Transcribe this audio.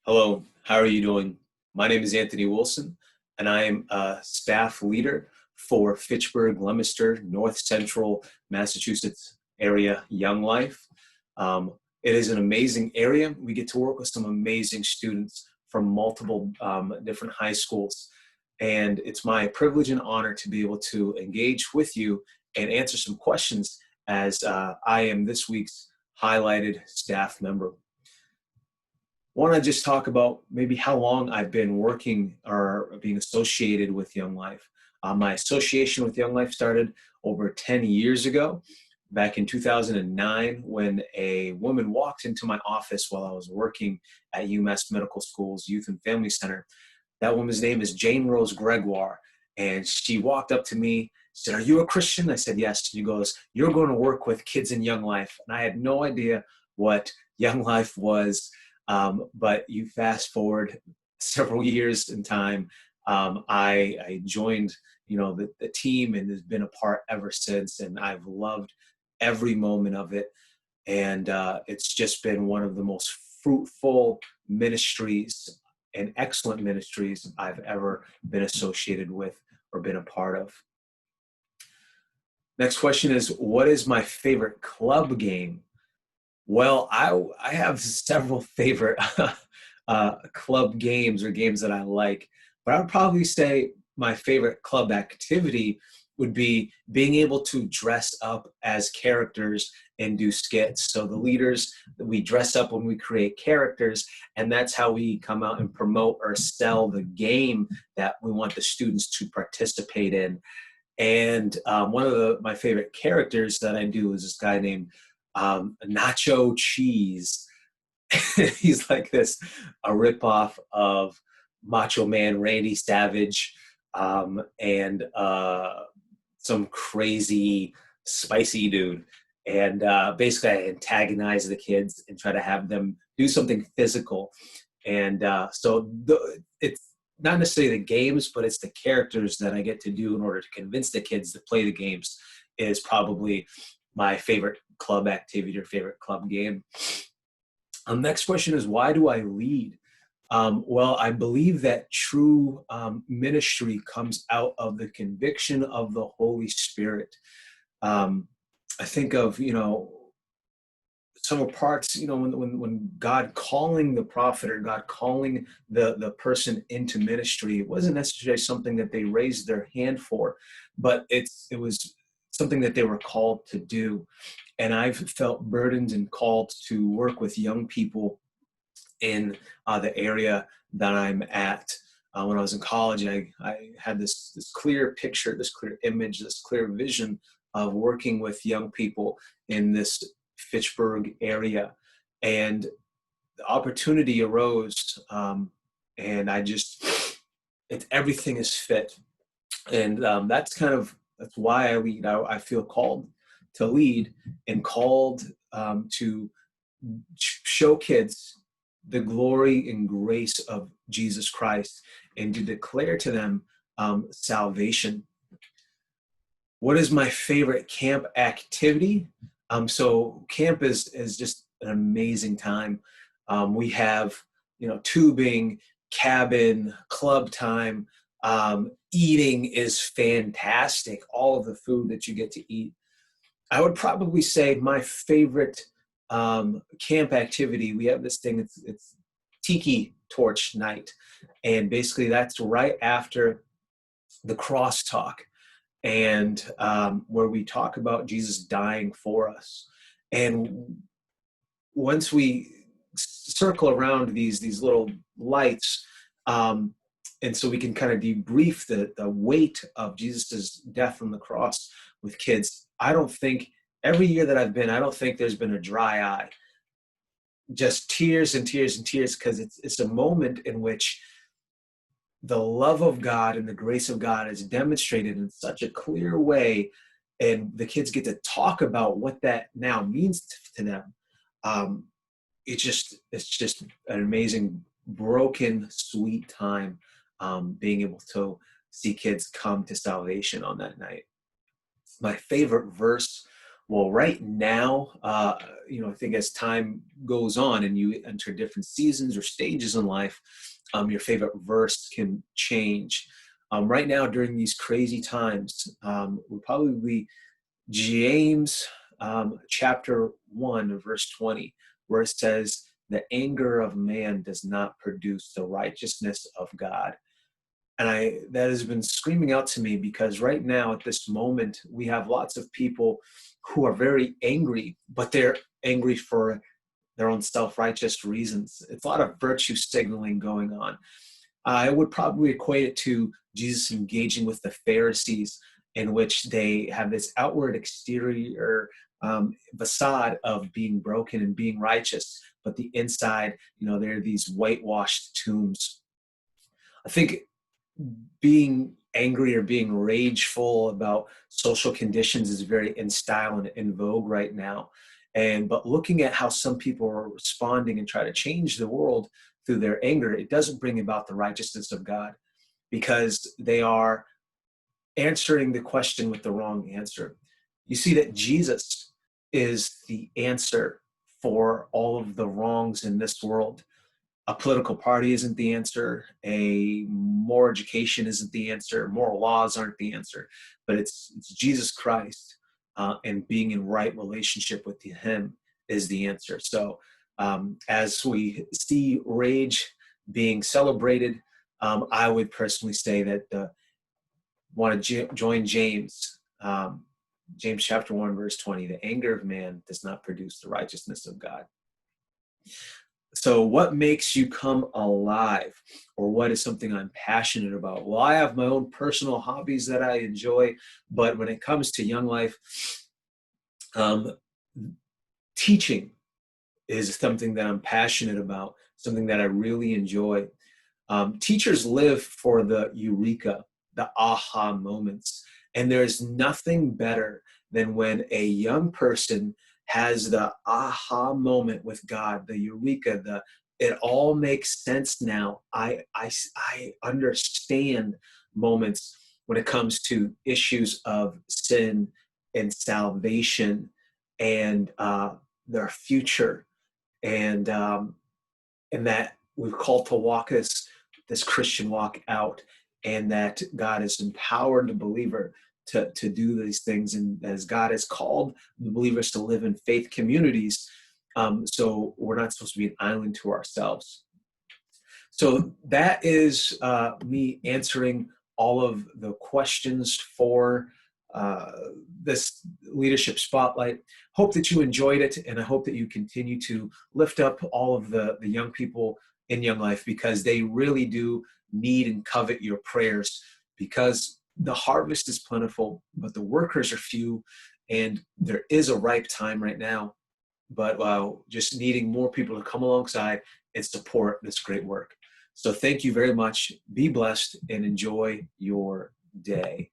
Hello, how are you doing? My name is Anthony Wilson, and I am a staff leader for Fitchburg, Leominster, North Central Massachusetts area Young Life. It is an amazing area. We get to work with some amazing students from multiple different high schools, and it's my privilege and honor to be able to engage with you and answer some questions as I am this week's highlighted staff member. Want to just talk about maybe how long I've been working or being associated with Young Life. My association with Young Life started over 10 years ago, back in 2009, when a woman walked into my office while I was working at UMass Medical School's Youth and Family Center. That woman's name is Jane Rose Gregoire, and she walked up to me, said, "Are you a Christian?" I said, "Yes." She goes, "You're going to work with kids in Young Life." And I had no idea what Young Life was. But you fast forward several years in time, I joined, the team and has been a part ever since. And I've loved every moment of it. And it's just been one of the most fruitful ministries and excellent ministries I've ever been associated with or been a part of. Next question is, what is my favorite club game? Well, I have several favorite club games or games that I like, but I would probably say my favorite club activity would be being able to dress up as characters and do skits. So the leaders, we dress up when we create characters, and that's how we come out and promote or sell the game that we want the students to participate in. And one of my favorite characters that I do is this guy named Nacho Cheese. He's like this, a ripoff of Macho Man Randy Savage, and some crazy spicy dude. And basically, I antagonize the kids and try to have them do something physical. And it's not necessarily the games, but it's the characters that I get to do in order to convince the kids to play the games is probably my favorite club activity or favorite club game. Next question is, why do I lead? Well, I believe that true ministry comes out of the conviction of the Holy Spirit. I think of, some parts, when God calling the prophet or God calling the person into ministry, it wasn't necessarily something that they raised their hand for, but it was something that they were called to do. And I've felt burdened and called to work with young people in the area that I'm at. When I was in college, I had this clear picture, this clear image, this clear vision of working with young people in this Fitchburg area. And the opportunity arose, and everything is fit. And that's why I lead. I feel called to lead and called to show kids the glory and grace of Jesus Christ and to declare to them salvation. What is my favorite camp activity? So camp is just an amazing time. We have, tubing, cabin, club time. Eating is fantastic. All of the food that you get to eat. I would probably say my favorite camp activity. We have this thing. It's tiki torch night, and basically that's right after the crosstalk, and where we talk about Jesus dying for us. And once we circle around these little lights, and so we can kind of debrief the weight of Jesus's death on the cross with kids. I don't think every year that I've been, I don't think there's been a dry eye. Just tears and tears and tears, because it's a moment in which the love of God and the grace of God is demonstrated in such a clear way, and the kids get to talk about what that now means to them. It's just an amazing, broken, sweet time, being able to see kids come to salvation on that night. My favorite verse Well, right now, I think as time goes on and you enter different seasons or stages in life, your favorite verse can change. Right now, during these crazy times, would probably be James chapter 1, verse 20, where it says, "The anger of man does not produce the righteousness of God." And that has been screaming out to me because right now at this moment we have lots of people who are very angry, but they're angry for their own self-righteous reasons. It's a lot of virtue signaling going on. I would probably equate it to Jesus engaging with the Pharisees, in which they have this outward exterior facade of being broken and being righteous, but the inside, they're these whitewashed tombs. I think being angry or being rageful about social conditions is very in style and in vogue right now. But looking at how some people are responding and try to change the world through their anger, it doesn't bring about the righteousness of God, because they are answering the question with the wrong answer. You see that Jesus is the answer for all of the wrongs in this world. A political party isn't the answer. A more education isn't the answer. Moral laws aren't the answer. But it's Jesus Christ, and being in right relationship with Him is the answer. So as we see rage being celebrated, I would personally say that want to join James. James chapter 1, verse 20, "The anger of man does not produce the righteousness of God." So what makes you come alive, or what is something I'm passionate about? Well, I have my own personal hobbies that I enjoy, but when it comes to Young Life, um, teaching is something that I'm passionate about, something that I really enjoy. Teachers live for the eureka, the aha moments. And there's nothing better than when a young person has the aha moment with God, the eureka, it all makes sense now. I understand moments when it comes to issues of sin and salvation and their future, and that we've called to walk this Christian walk out, and that God has empowered the believer to do these things, and as God has called the believers to live in faith communities. So we're not supposed to be an island to ourselves. So that is me answering all of the questions for uh, this leadership spotlight. Hope that you enjoyed it, and I hope that you continue to lift up all of the young people in Young Life, because they really do need and covet your prayers, because the harvest is plentiful, but the workers are few, and there is a ripe time right now. But just needing more people to come alongside and support this great work. So thank you very much. Be blessed and enjoy your day.